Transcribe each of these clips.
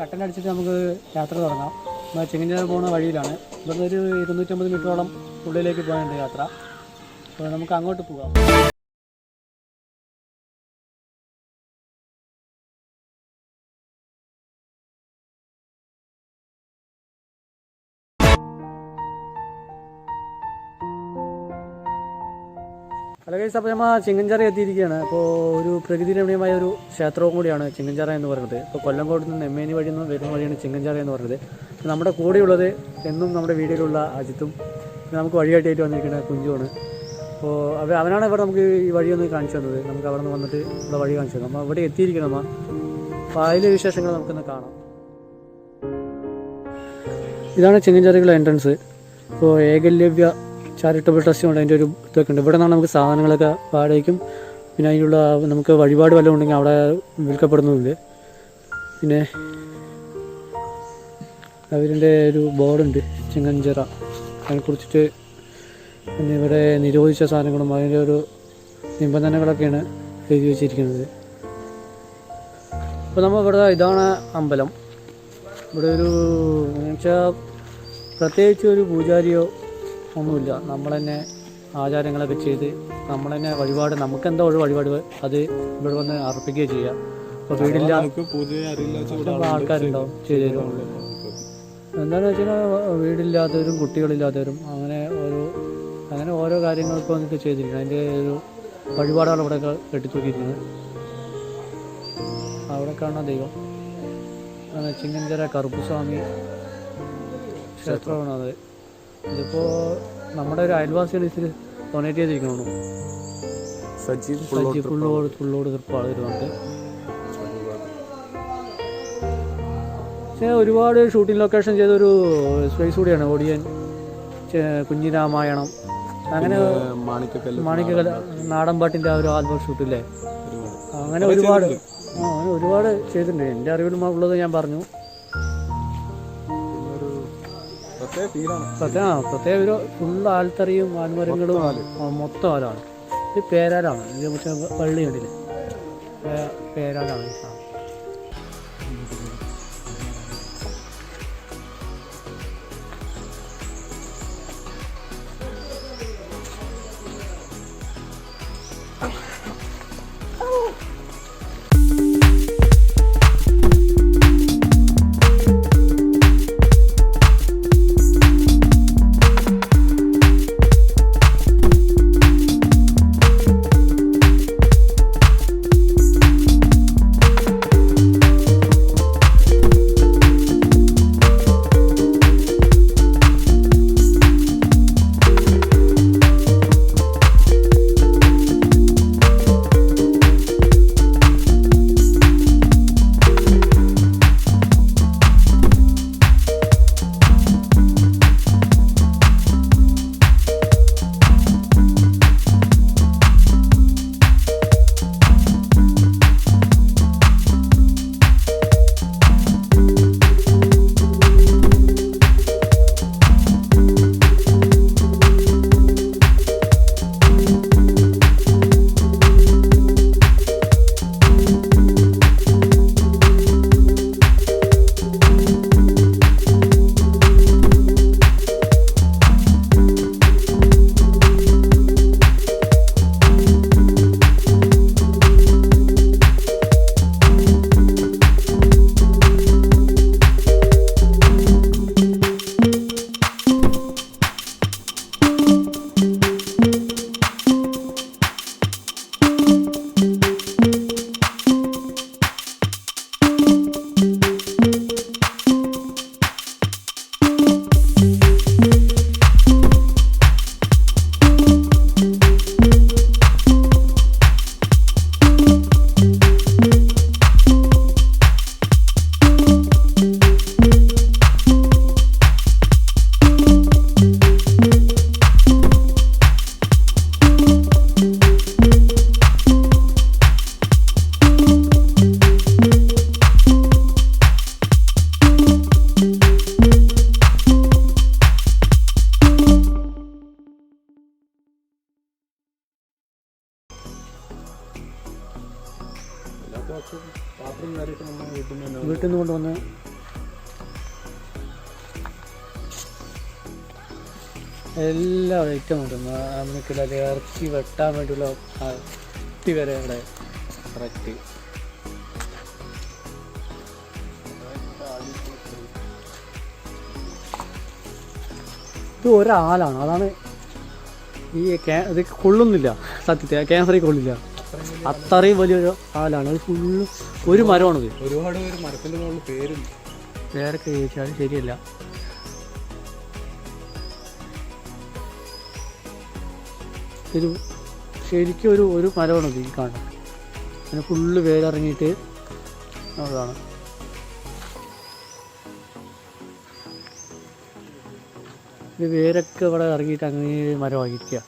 കട്ടനടിച്ചിട്ട് നമുക്ക് യാത്ര തുടങ്ങാം. ചെങ്ങഞ്ചാറ് പോകുന്ന വഴിയിലാണ്. ഇവിടുന്ന് ഒരു 250 മീറ്ററോളം ഉള്ളിലേക്ക് പോകാനുണ്ട് യാത്ര. അപ്പോൾ നമുക്ക് അങ്ങോട്ട് പോകാം. ഹലോ ഗൈസ്, അപ്പോൾ നമ്മൾ ചിങ്ങഞ്ചിറ എത്തിയിരിക്കുകയാണ്. അപ്പോൾ ഒരു പ്രകൃതി രമണീയമായ ഒരു ക്ഷേത്രവും കൂടിയാണ് ചിങ്ങഞ്ചിറ എന്ന് പറയുന്നത്. ഇപ്പോൾ കൊല്ലംകോട് നിന്ന് നെമ്മേനി വഴി നിന്ന് വരുന്ന വഴിയാണ് ചിങ്ങഞ്ചിറ എന്ന് പറയുന്നത്. നമ്മുടെ കൂടെയുള്ളത് എന്നും നമ്മുടെ വീഡിയോയിലുള്ള അജിത്തും നമുക്ക് വഴികാട്ടിയായിട്ട് വന്നിരിക്കുന്ന കുഞ്ചുമാണ്. അപ്പോൾ അവനാണ് ഇവിടെ നമുക്ക് ഈ വഴിയൊന്ന് കാണിച്ചു തന്നത്. നമുക്ക് അവിടെ നിന്ന് വന്നിട്ട് ഇവിടെ വഴി കാണിച്ചു തന്നു. നമ്മൾ ഇവിടെ എത്തിയിരിക്കണം. അപ്പോൾ അതിലെ വിശേഷങ്ങൾ നമുക്കൊന്ന് കാണാം. ഇതാണ് ചിങ്ങഞ്ചിറയുള്ള എൻട്രൻസ്. ഇപ്പോൾ ഏകലവ്യ ചാരിറ്റബിൾ ട്രസ്റ്റ് കൊണ്ട് അതിൻ്റെ ഒരു ഇതൊക്കെ ഉണ്ട്. ഇവിടെ നിന്നാണ് നമുക്ക് സാധനങ്ങളൊക്കെ വാടകയ്ക്കും പിന്നെ അതിനുള്ള നമുക്ക് വഴിപാട് വല്ലതും ഉണ്ടെങ്കിൽ അവിടെ വിൽക്കപ്പെടുന്നുമില്ല. പിന്നെ അവരിൻ്റെ ഒരു ബോർഡുണ്ട് ചിങ്ങഞ്ചിറ, അതിനെക്കുറിച്ചിട്ട് പിന്നെ ഇവിടെ നിരോധിച്ച സാധനങ്ങളും അതിൻ്റെ ഒരു നിബന്ധനകളൊക്കെയാണ് എഴുതി വെച്ചിരിക്കുന്നത്. അപ്പോൾ നമ്മൾ ഇവിടെ ഇതാണ് അമ്പലം. ഇവിടെ ഒരു എന്നുവെച്ചാൽ പ്രത്യേകിച്ച് ഒരു പൂജാരിയോ ഒന്നുമില്ല. നമ്മൾ തന്നെ ആചാരങ്ങളൊക്കെ ചെയ്ത് നമ്മൾ തന്നെ വഴിപാട് നമുക്കെന്താ ഒരു വഴിപാട് അത് ഇവിടെ വന്ന് അർപ്പിക്കുകയോ ചെയ്യുക. അപ്പോൾ വീടില്ല ആൾക്കാരുണ്ടാവും ചെയ്തു തരും. എന്താണെന്ന് വെച്ചാൽ വീടില്ലാത്തവരും കുട്ടികളില്ലാത്തവരും അങ്ങനെ ഓരോ കാര്യങ്ങൾക്കും വന്നിട്ട് ചെയ്തിരിക്കുന്നത്. അതിൻ്റെ ഒരു വഴിപാടാണ് ഇവിടെ കെട്ടിത്തൂക്കിയിരിക്കുന്നത്. അവിടെ കാണാൻ ദൈവം ചിങ്ങഞ്ചിറ കറുപ്പുസ്വാമി ക്ഷേത്രമാണ് അത്. ഇതിപ്പോൾ നമ്മുടെ ഒരു അയൽവാസികൾ ഇതിൽ ഡൊണേറ്റ് ചെയ്തിരിക്കണു. സജീവ് പുള്ളോട് തൃപ്പാട് വരുന്നുണ്ട്. പക്ഷേ ഒരുപാട് ഷൂട്ടിംഗ് ലൊക്കേഷൻ ചെയ്തൊരു സ്പേസ് കൂടിയാണ് ഓടിയൻ, കുഞ്ഞിരാമായണം, അങ്ങനെ മാണിക്കക്കല്ല് നാടൻപാട്ടിൻ്റെ ആ ഒരു ആൽബം ഷൂട്ടില്ലേ, അങ്ങനെ ഒരുപാട് ചെയ്തിട്ടുണ്ട്. എൻ്റെ അറിവിൽ ഉള്ളത് ഞാൻ പറഞ്ഞു. പ്രത്യേക ഒരു ഫുള്ള് ആൽത്തറിയും ആൽമരങ്ങളും മൊത്തം ആലാണ്. ഇത് പേരാലാണ്. ഇത് പക്ഷേ പള്ളി കണ്ടില്ലേ, പേരാലാണ്. വീട്ടിൽ നിന്ന് കൊണ്ടുവന്ന് എല്ലാ ഐറ്റം കൊണ്ടുവന്നു. നമുക്കില്ല ഇറച്ചി വെട്ടാൻ വേണ്ടിയുള്ള കത്തി വരെ ഇവിടെ കറക്റ്റ്. ഇത് ഒരാളാണ്, അതാണ് ഈ ഇത് കൊള്ളുന്നില്ല, സത്യത്തിൽ ക്യാൻസറിൽ കൊള്ളില്ല, അത്രയും വലിയൊരു ആലാണ്. അത് ഫുള്ള് ഒരു മരമാണത്. ഒരുപാട് പേര് മരത്തിൻ്റെ മുകളിൽ പേരൊക്കെ ചോദിച്ചാൽ ശരിയല്ല. ഒരു ശരിക്കും ഒരു മരമാണത് ഈ കാണുന്നത്. അങ്ങനെ ഫുള്ള് വേരിറങ്ങിയിട്ട് അതാണ്. ഇത് വേരൊക്കെ ഇവിടെ ഇറങ്ങിയിട്ട് അങ്ങനെ മരമായിരിക്കുക.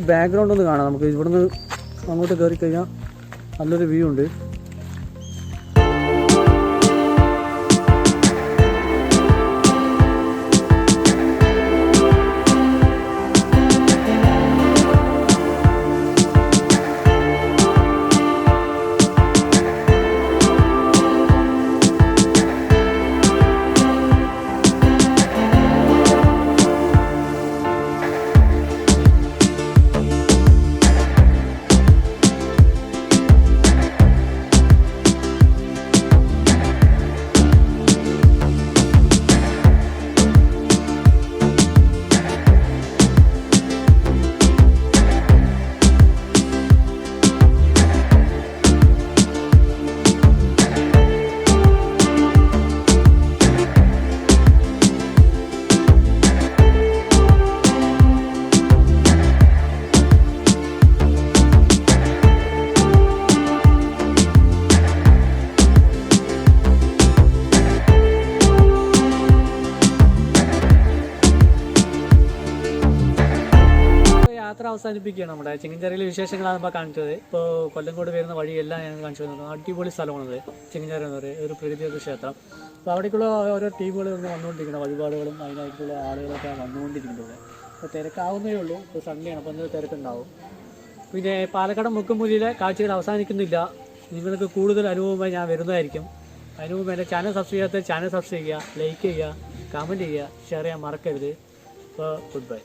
ബാക്ക്ഗ്രൗണ്ട് ഒന്ന് കാണാം നമുക്ക്. ഇവിടുന്ന് അങ്ങോട്ട് കയറി കഴിഞ്ഞാൽ നല്ലൊരു വ്യൂ ഉണ്ട്. യാത്ര അവസാനിപ്പിക്കുകയാണ്. നമ്മുടെ ചിങ്ങഞ്ചേരിയിലെ വിശേഷങ്ങളാണ് നമ്മൾ കാണിച്ചത്. ഇപ്പോൾ കൊല്ലങ്കോട് വരുന്ന വഴിയെല്ലാം ഞാൻ കാണിച്ചു തന്നത്. അടിപൊളി സ്ഥലമാണത് ചിങ്ങഞ്ചേരി എന്ന് പറയുന്നത്, ഒരു പ്രകൃതിയൊരു ക്ഷേത്രം. അപ്പോൾ അവിടേക്കുള്ള ഓരോ ടീമുകൾ വന്നുകൊണ്ടിരിക്കണം, വഴിപാടുകളും അതിനായിട്ടുള്ള ആളുകളൊക്കെ വന്നുകൊണ്ടിരിക്കുന്നത്. അപ്പോൾ തിരക്കാവുന്നേ ഉള്ളൂ. ഇപ്പോൾ സൺഡേയാണ്, അപ്പോൾ ഒന്ന് തിരക്കുണ്ടാവും. പിന്നെ പാലക്കാട് മുക്കുംപുലിയിലെ കാഴ്ചകൾ അവസാനിക്കുന്നില്ല. നിങ്ങൾക്ക് കൂടുതൽ അനുഭവമായി ഞാൻ വരുന്നതായിരിക്കും. അതിന് മുമ്പ് എൻ്റെ ചാനൽ സബ്സ്ക്രൈബ് ചെയ്യാത്ത ചാനൽ സബ്സ്ക്രൈബ് ചെയ്യുക, ലൈക്ക് ചെയ്യുക, കമൻറ്റ് ചെയ്യുക, ഷെയർ ചെയ്യാൻ മറക്കരുത്. അപ്പോൾ ഗുഡ് ബൈ.